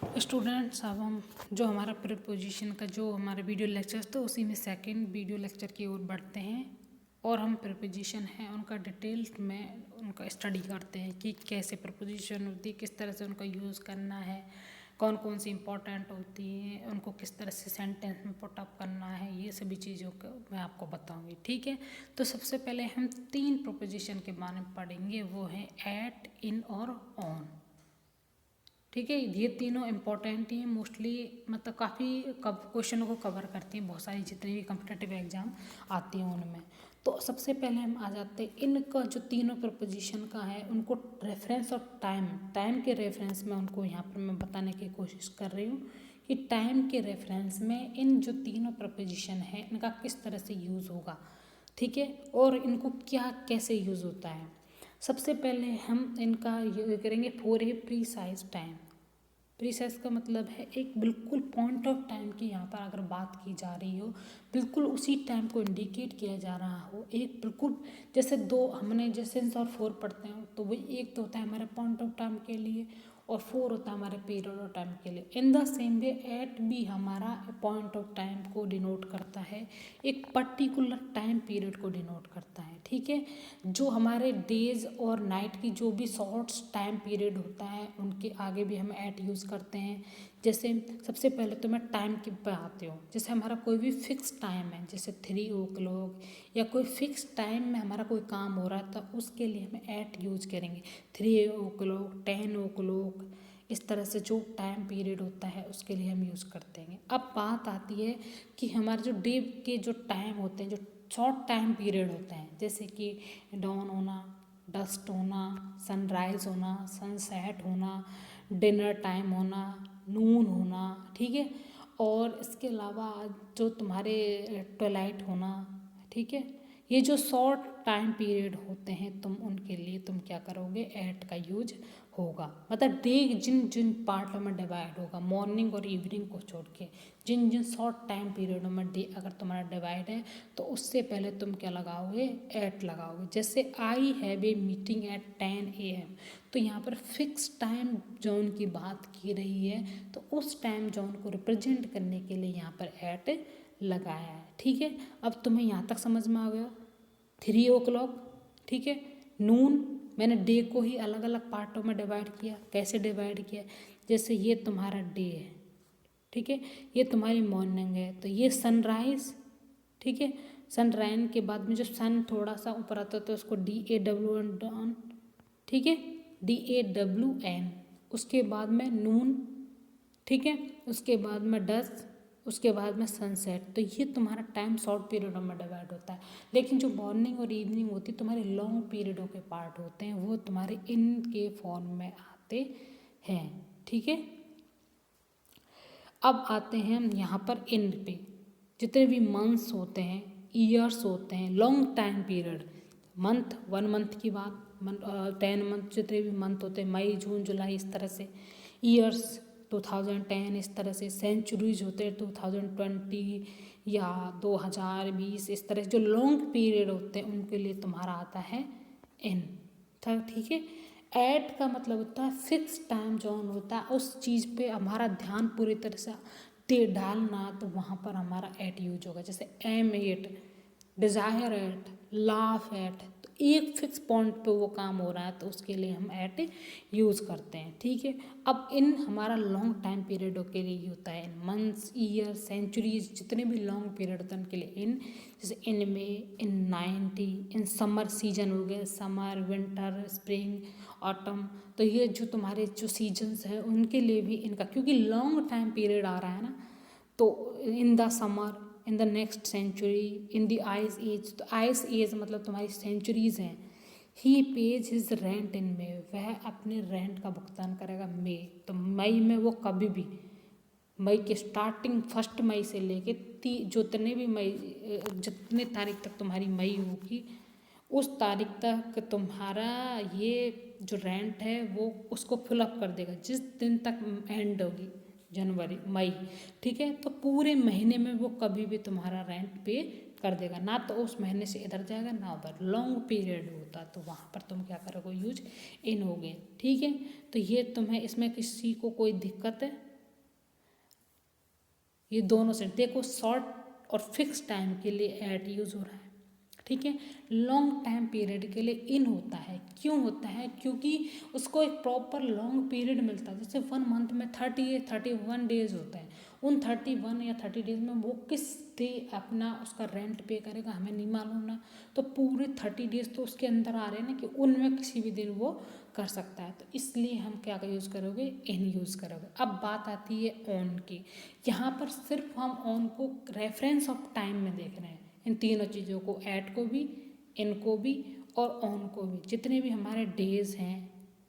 Students, अब हम जो हमारा प्रीपोजिशन का जो हमारा वीडियो लेक्चर था उसी में सेकंड वीडियो लेक्चर की ओर बढ़ते हैं और हम प्रीपोजिशन हैं उनका डिटेल्स में उनका स्टडी करते हैं कि कैसे प्रीपोजिशन होती है, किस तरह से उनका यूज़ करना है, कौन कौन सी इंपॉर्टेंट होती हैं, उनको किस तरह से सेंटेंस में पुट अप करना है, ये सभी चीज़ों को मैं आपको बताऊंगी। ठीक है, तो सबसे पहले हम 3 प्रीपोजिशन के बारे में पढ़ेंगे, वो है एट, इन और ऑन। ठीक है, ये तीनों इम्पॉर्टेंट ही हैं, मोस्टली मतलब काफ़ी क्वेश्चनों को कवर करती हैं, बहुत सारी जितनी भी कम्पिटिटिव एग्जाम आती हैं उनमें। तो सबसे पहले हम आ जाते हैं इनका जो तीनों प्रपोजिशन का है उनको रेफरेंस और टाइम के रेफरेंस में उनको यहाँ पर मैं बताने की कोशिश कर रही हूँ कि टाइम के रेफरेंस में इन जो तीनों प्रपोजिशन हैं इनका किस तरह से यूज़ होगा। ठीक है, और इनको क्या कैसे यूज़ होता है। सबसे पहले हम इनका ये करेंगे for a precise time. Precise का मतलब है एक बिल्कुल पॉइंट ऑफ टाइम की यहाँ पर अगर बात की जा रही हो, बिल्कुल उसी टाइम को इंडिकेट किया जा रहा हो, एक बिल्कुल जैसे दो हमने जैसे सिंस और फोर पढ़ते हैं तो वही एक तो होता है हमारे पॉइंट ऑफ टाइम के लिए और फोर होता है हमारे पीरियड ऑफ टाइम के लिए। In the same way at भी हमारा पॉइंट ऑफ टाइम को डिनोट करता है, एक पर्टिकुलर टाइम पीरियड को डिनोट करता है। ठीक है, जो हमारे डेज और नाइट की जो भी शॉर्ट्स टाइम पीरियड होता है उनके आगे भी हम एट यूज़ करते हैं। जैसे सबसे पहले तो मैं टाइम की पे आती हूँ, जैसे हमारा कोई भी फिक्स टाइम है जैसे 3 o'clock या कोई फिक्स टाइम में हमारा कोई काम हो रहा है तो उसके लिए हम एट यूज़ करेंगे। 3 o'clock, 10 o'clock, इस तरह से जो टाइम पीरियड होता है उसके लिए हम यूज़ करते हैं। अब बात आती है कि हमारे जो डे के जो टाइम होते हैं, जो शॉर्ट टाइम पीरियड होते हैं, जैसे कि डॉन होना, डस्ट होना, सनराइज़ होना, सनसेट होना, डिनर टाइम होना, नून होना। ठीक है, और इसके अलावा जो तुम्हारे ट्वेलाइट होना। ठीक है, ये जो शॉर्ट टाइम पीरियड होते हैं तुम उनके लिए तुम क्या करोगे, एट का यूज होगा। मतलब डे जिन जिन पार्टों में डिवाइड होगा, मॉर्निंग और इवनिंग को छोड़ के जिन जिन शॉर्ट टाइम पीरियडों में डे अगर तुम्हारा डिवाइड है तो उससे पहले तुम क्या लगाओगे, एट लगाओगे। जैसे I have a meeting at 10 AM, तो यहाँ पर फिक्स टाइम जोन की बात की रही है तो उस टाइम जोन को रिप्रेजेंट करने के लिए यहाँ पर एट लगाया है। ठीक है, अब तुम्हें यहाँ तक समझ में आ गया। 3 o'clock, ठीक है, नून, मैंने डे को ही अलग अलग पार्टों में डिवाइड किया। कैसे डिवाइड किया, जैसे ये तुम्हारा डे है, ठीक है, ये तुम्हारी मॉर्निंग है, तो ये सनराइज। ठीक है, सनराइज के बाद में जो सन थोड़ा सा ऊपर आता है तो उसको DAWN डॉन। ठीक है, DAWN, उसके बाद में नून। ठीक है, उसके बाद में डस्ट, उसके बाद में सनसेट। तो ये तुम्हारा टाइम शॉर्ट पीरियडों में डिवाइड होता है। लेकिन जो मॉर्निंग और इवनिंग होती है तुम्हारे लॉन्ग पीरियडों के पार्ट होते हैं, वो तुम्हारे इन के फॉर्म में आते हैं। ठीक है, अब आते हैं हम यहाँ पर इन पे। जितने भी मंथ्स होते हैं, ईयर्स होते हैं, long time period, month 1 month की बात, 10 मंथ जितने भी मंथ होते हैं, मई जून जुलाई, इस तरह से। ईयर्स 2010, इस तरह से। सेंचुरीज होते हैं 2020 या 2020, इस तरह से जो लॉन्ग पीरियड होते हैं उनके लिए तुम्हारा आता है इन। ठीक है, एट का मतलब होता है फिक्स टाइम जोन होता है, उस चीज़ पे हमारा ध्यान पूरी तरह से दे डालना, तो वहाँ पर हमारा एट यूज होगा। जैसे aim at, desire at, laugh at, तो एक फिक्स पॉइंट पे वो काम हो रहा है तो उसके लिए हम एट यूज़ करते हैं। ठीक है, अब इन हमारा लॉन्ग टाइम पीरियडों के लिए होता है इन मंथ्स, ईयर, सेंचुरीज, जितने भी लॉन्ग पीरियड होते हैं उनके लिए इन। जैसे इन में, इन 90, इन समर सीजन हो गए, समर, विंटर, स्प्रिंग, ऑटम। तो ये जो तुम्हारे जो सीजन्स हैं उनके लिए भी इनका, क्योंकि लॉन्ग टाइम पीरियड आ रहा है ना, तो in the summer, in the next century, in the ice age. तो आइस एज मतलब तुम्हारी सेंचुरीज हैं। He pays his rent in May, वह अपने रेंट का भुगतान करेगा मई। तो मई में वो कभी भी, मई के स्टार्टिंग 1 मई से लेके जितने भी मई, जितने तारीख तक तुम्हारी मई होगी उस तारीख तक तुम्हारा ये जो रेंट है वो उसको फिलअप कर देगा, जिस दिन तक एंड होगी जनवरी मई। ठीक है, तो पूरे महीने में वो कभी भी तुम्हारा रेंट पे कर देगा, ना तो उस महीने से इधर जाएगा ना उधर। लॉन्ग पीरियड होता तो वहाँ पर तुम क्या करोगे, यूज इन हो गए। ठीक है, तो ये तुम्हें इसमें किसी को कोई दिक्कत है? ये दोनों से देखो, शॉर्ट और फिक्स टाइम के लिए एट यूज़ हो रहा है, ठीक है। लॉन्ग टाइम पीरियड के लिए इन होता है। क्यों होता है? क्योंकि उसको एक प्रॉपर लॉन्ग पीरियड मिलता है। जैसे 1 मंथ में 31 डेज होते हैं, उन 31 या 30 डेज में वो किस डे अपना उसका रेंट पे करेगा हमें नहीं मालूम ना, तो पूरे 30 डेज तो उसके अंदर आ रहे हैं ना, कि उनमें किसी भी दिन वो कर सकता है। तो इसलिए हम क्या का यूज़ करोगे? इन यूज़ करोगे। अब बात आती है ऑन की। यहाँ पर सिर्फ हम ऑन को रेफरेंस ऑफ टाइम में देख रहे हैं, इन तीनों चीज़ों को, एट को भी, इन को भी और ऑन को भी। जितने भी हमारे डेज हैं,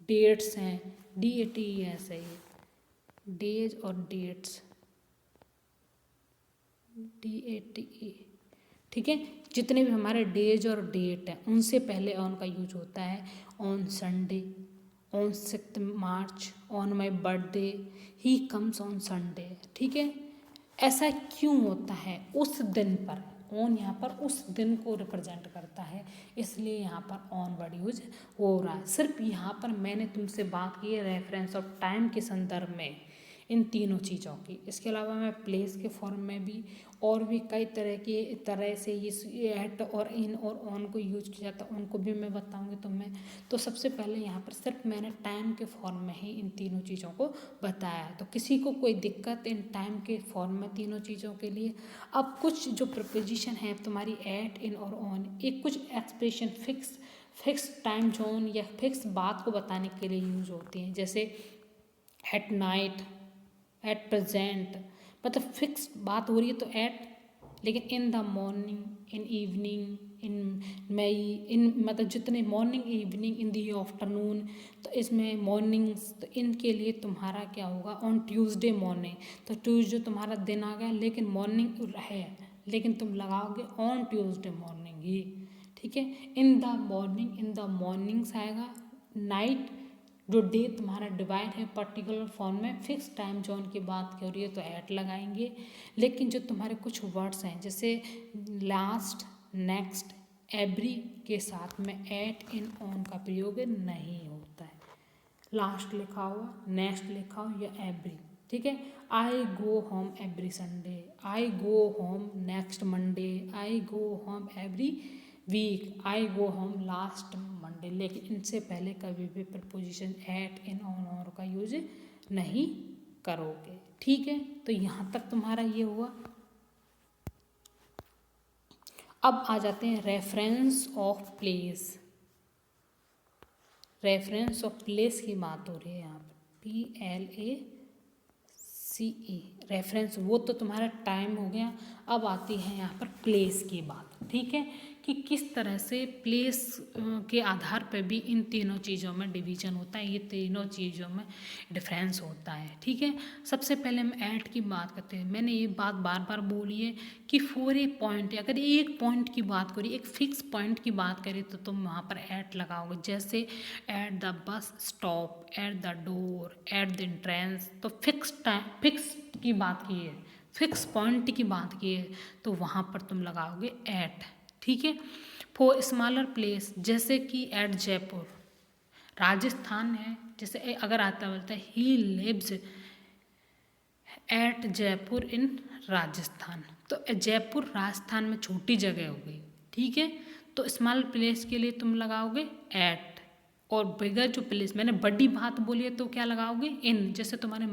डेट्स हैं, DATE ऐसे ही, डेज और डेट्स, DATE, ठीक है। जितने भी हमारे डेज और डेट हैं उनसे पहले ऑन का यूज होता है। On Sunday, on 6 March, on my birthday, he comes on Sunday, ठीक है। ऐसा क्यों होता है? उस दिन पर ऑन यहाँ पर उस दिन को रिप्रेजेंट करता है, इसलिए यहाँ पर ऑन वर्ड यूज हो रहा है। सिर्फ यहाँ पर मैंने तुमसे बात की है रेफरेंस ऑफ टाइम के संदर्भ में, इन तीनों चीज़ों की। इसके अलावा मैं प्लेस के फॉर्म में भी और भी कई तरह से ये एट और इन और ऑन को यूज किया जाता है, उनको भी मैं बताऊंगी तुम्हें। तो सबसे पहले यहाँ पर सिर्फ मैंने टाइम के फॉर्म में ही इन तीनों चीज़ों को बताया है। तो किसी को कोई दिक्कत इन टाइम के फॉर्म में तीनों चीज़ों के लिए? अब कुछ जो प्रिपोजिशन है तुम्हारी एट, इन और ऑन, एक कुछ एक्सप्रेशन फिक्स टाइम जोन या फिक्स बात को बताने के लिए यूज होती हैं। जैसे एट नाइट, एट प्रेजेंट, मतलब फिक्स बात हो रही है तो एट, लेकिन in the morning, in evening, in May, in मतलब जितने morning, evening, in the afternoon, तो इसमें मॉर्निंग्स, तो इनके लिए तुम्हारा क्या होगा? ऑन ट्यूसडे मॉर्निंग, तो ट्यूसडे तुम्हारा दिन आ गया लेकिन मॉर्निंग है, लेकिन तुम लगाओगे ऑन ट्यूसडे मॉर्निंग ही, ठीक है। इन the morning, in the mornings आएगा। नाइट, जो डे तुम्हारा डिवाइड है पर्टिकुलर फॉर्म में, फिक्स टाइम जोन की बात हो रही है तो एट लगाएंगे। लेकिन जो तुम्हारे कुछ वर्ड्स हैं जैसे लास्ट, नेक्स्ट, एवरी के साथ में एट, इन, ऑन का प्रयोग नहीं होता है। लास्ट लिखा हुआ, नेक्स्ट लिखा हो या एवरी, ठीक है। आई गो होम एवरी संडे, आई गो होम नेक्स्ट मंडे, आई गो होम एवरी वीक, आई गो होम लास्ट मंडे। लेकिन इनसे पहले कभी भी प्रपोजिशन एट, इन, ऑन, और का यूज नहीं करोगे, ठीक है। तो यहाँ तक तुम्हारा ये हुआ। अब आ जाते हैं reference of place. Reference of place की बात हो रही है यहाँ पर, PLACE, रेफरेंस। वो तो तुम्हारा टाइम हो गया। अब आती है यहाँ पर प्लेस की बात, ठीक है, कि किस तरह से प्लेस के आधार पर भी इन तीनों चीज़ों में डिवीजन होता है, ये तीनों चीज़ों में डिफरेंस होता है, ठीक है। सबसे पहले हम एट की बात करते हैं। मैंने ये बात बार बार बोली है कि फॉर ए पॉइंट, अगर एक पॉइंट की बात करें, एक फिक्स पॉइंट की बात करें, तो तुम वहाँ पर एट लगाओगे। जैसे at the bus stop, at the door, at the entrance, तो फिक्स की बात की है, फिक्स पॉइंट की बात की है, तो वहाँ पर तुम लगाओगे एट, ठीक है। फॉर स्मॉलर प्लेस, जैसे कि एट जयपुर, राजस्थान है, जैसे अगर आता बोलता है ही लिव्स एट जयपुर इन राजस्थान, तो जयपुर राजस्थान में छोटी जगह हो गई, ठीक है। तो स्मॉल प्लेस के लिए तुम लगाओगे एट, और बिगर जो प्लेस, मैंने बड़ी बात बोली है तो क्या लगाओगे? इन, जैसे तुम्हारे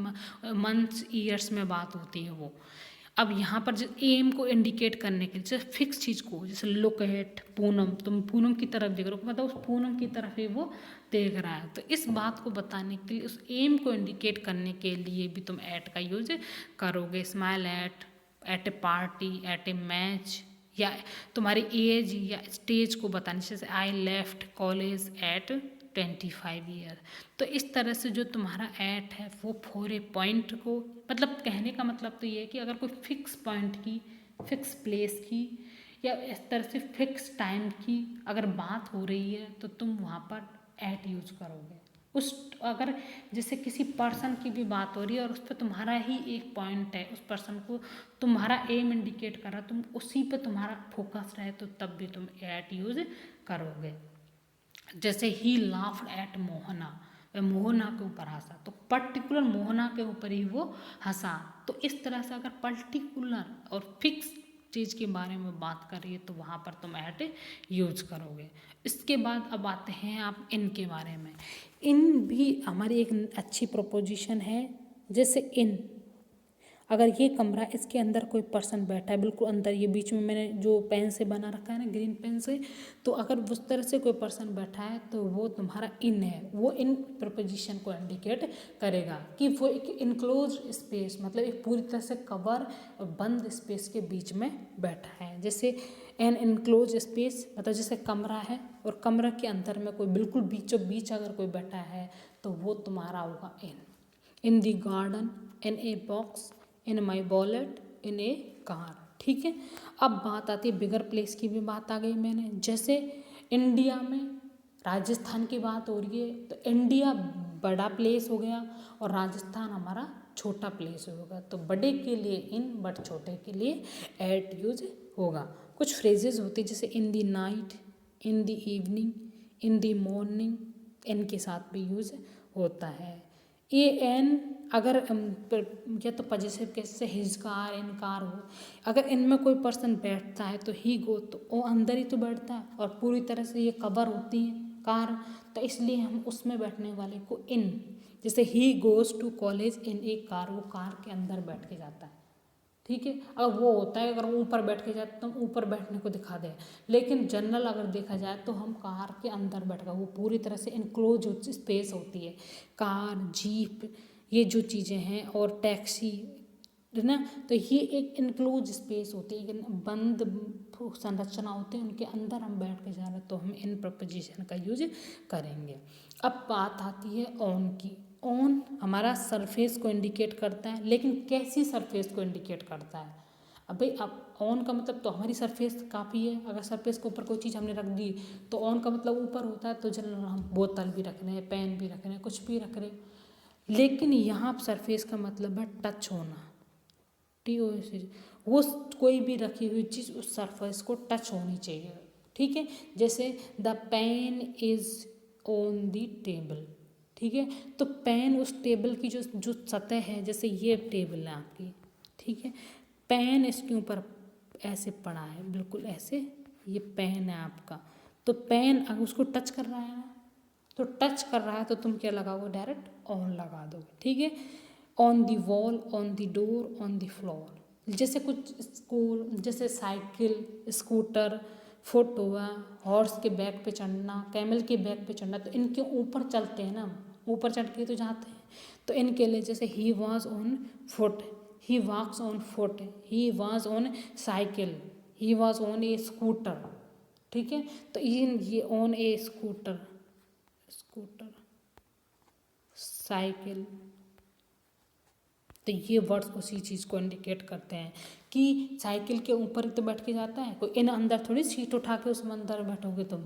मंथ्स, ईयर्स में बात होती है वो। अब यहाँ पर जो एम को इंडिकेट करने के लिए, जैसे फिक्स चीज़ को, जैसे लुक एट पूनम, तुम पूनम की तरफ देख रहे हो, मतलब उस पूनम की तरफ ही वो देख रहा है। तो इस बात को बताने के लिए, उस एम को इंडिकेट करने के लिए भी तुम एट का यूज करोगे। Smile at a party, at a match, या तुम्हारी एज या स्टेज को बताने, जैसे I left college at 25 year. तो इस तरह से जो तुम्हारा एट है वो फॉर ए पॉइंट को, मतलब कहने का मतलब तो ये है कि अगर कोई फिक्स पॉइंट की, फिक्स प्लेस की, या इस तरह से फिक्स टाइम की अगर बात हो रही है, तो तुम वहाँ पर एट यूज करोगे। उस, अगर जैसे किसी पर्सन की भी बात हो रही है और उस पर तुम्हारा ही एक पॉइंट है, उस पर्सन को तुम्हारा एम इंडिकेट कर रहा, तुम उसी पे तुम्हारा फोकस रहे, तो तब भी तुम एट यूज करोगे। जैसे ही लाफ्ड एट मोहना, वह मोहना के ऊपर हंसा, तो पर्टिकुलर मोहना के ऊपर ही वो हंसा। तो इस तरह से अगर पर्टिकुलर और फिक्स चीज़ के बारे में बात करिए तो वहाँ पर तुम एट यूज करोगे। इसके बाद अब आते हैं आप इन के बारे में। इन भी हमारी एक अच्छी प्रोपोजिशन है। जैसे इन, अगर ये कमरा, इसके अंदर कोई पर्सन बैठा है, बिल्कुल अंदर, ये बीच में मैंने जो पेन से बना रखा है ना, ग्रीन पेन से, तो अगर उस तरह से कोई पर्सन बैठा है तो वो तुम्हारा इन है। वो इन प्रपोजिशन को इंडिकेट करेगा कि वो एक इनक्लोज स्पेस, मतलब एक पूरी तरह से कवर और बंद स्पेस के बीच में बैठा है। जैसे एन इनक्लोज स्पेस, मतलब जैसे कमरा है और कमरा के अंदर में कोई बिल्कुल बीचों बीच अगर कोई बैठा है तो वो तुम्हारा होगा in the garden, in a box, in my wallet, in a car. ठीक है, अब बात आती है बिगर प्लेस की भी बात आ गई मैंने। जैसे इंडिया में राजस्थान की बात हो रही है तो इंडिया बड़ा प्लेस हो गया और राजस्थान हमारा छोटा प्लेस होगा। तो बड़े के लिए इन, बट छोटे के लिए एट यूज होगा। कुछ फ्रेजेस होते हैं जैसे in the night, in the evening, in the morning, in के साथ भी यूज होता है। ये एन अगर या तो पॉजिटिव केस से हिज कार, इन कार हो, अगर इनमें कोई पर्सन बैठता है तो ही गो, तो वो अंदर ही तो बैठता है और पूरी तरह से ये कवर होती है कार, तो इसलिए हम उसमें बैठने वाले को इन, जैसे he goes to college in a car, वो कार के अंदर बैठ के जाता है। ठीक है, अगर वो होता है अगर ऊपर बैठ के जाए तो ऊपर बैठने को दिखा दे, लेकिन जनरल अगर देखा जाए तो हम कार के अंदर बैठ कर, वो पूरी तरह से इनक्लोज स्पेस होती है। कार, जीप, ये जो चीज़ें हैं, और टैक्सी है ना, तो ये एक इनक्लोज स्पेस होती है, बंद संरचना होती है, उनके अंदर हम बैठ के जा रहे हैं तो हम इन प्रपोजिशन का यूज करेंगे। अब बात आती है ऑन की। ऑन हमारा सरफेस को इंडिकेट करता है, लेकिन कैसी सरफेस को इंडिकेट करता है? अब भाई, अब ऑन का मतलब तो हमारी सरफेस काफ़ी है। अगर सरफेस के ऊपर कोई चीज़ हमने रख दी तो ऑन का मतलब ऊपर होता है। तो जनरल हम बोतल भी रख रहे हैं, पेन भी रख रहे हैं, कुछ भी रख रहे हैं, लेकिन यहाँ सरफेस का मतलब है टच होना, TOC। वो कोई भी रखी हुई चीज़ उस सरफेस को टच होनी चाहिए। ठीक है, जैसे the pen is on the table. ठीक है, तो पेन उस टेबल की जो सतह है, जैसे ये टेबल है आपकी, ठीक है, पेन इसके ऊपर ऐसे पड़ा है, बिल्कुल ऐसे, ये पेन है आपका, तो पेन अगर उसको टच कर रहा है ना, तो टच कर रहा है तो तुम क्या लगाओगे? डायरेक्ट ऑन लगा दोगे। ठीक है, on the wall, on the door, on the floor. जैसे कुछ स्कूल, जैसे साइकिल, स्कूटर, फुट हुआ, हॉर्स के बैक पे चढ़ना, कैमल के बैक पे चढ़ना, तो इनके ऊपर चलते हैं ना, ऊपर चढ़ के तो जाते हैं। तो इनके लिए जैसे he was on foot, he walks on foot, he was on cycle, he was on a scooter. ठीक है, तो ये ऑन ए स्कूटर, साइकिल, तो ये वर्ड्स उसी चीज़ को इंडिकेट करते हैं कि साइकिल के ऊपर ही तो बैठ के जाता है कोई, इन अंदर थोड़ी सीट उठा के उसमें अंदर बैठोगे तुम।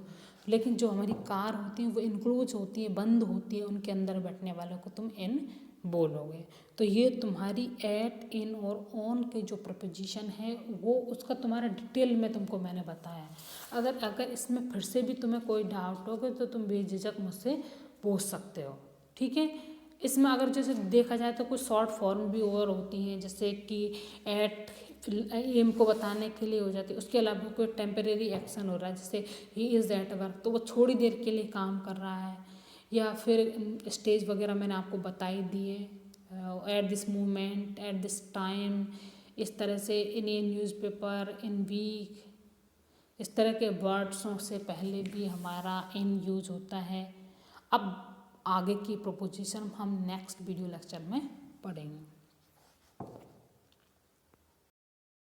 लेकिन जो हमारी कार होती हैं वो इनक्लोज होती है, बंद होती है, उनके अंदर बैठने वालों को तुम इन बोलोगे। तो ये तुम्हारी एट, इन और ऑन के जो प्रपोजिशन है वो उसका तुम्हारा डिटेल में तुमको मैंने बताया। अगर इसमें फिर से भी तुम्हें कोई डाउट होगा तो तुम बेझिझक मुझसे पूछ सकते हो। ठीक है, इसमें अगर जैसे देखा जाए तो कुछ शॉर्ट फॉर्म भी और होती हैं, जैसे कि एट एम को बताने के लिए हो जाती है। उसके अलावा कोई टेम्परेरी एक्शन हो रहा है, जैसे ही इज़ एट वर्क, तो वो थोड़ी देर के लिए काम कर रहा है, या फिर स्टेज वगैरह मैंने आपको बताई दिए, at this moment, at this time, इस तरह से इन ए न्यूज़पेपर, इन वीक, इस तरह के वर्ड्सों से पहले भी हमारा इन यूज होता है। अब आगे की प्रोपोजिशन हम नेक्स्ट वीडियो लेक्चर में पढ़ेंगे।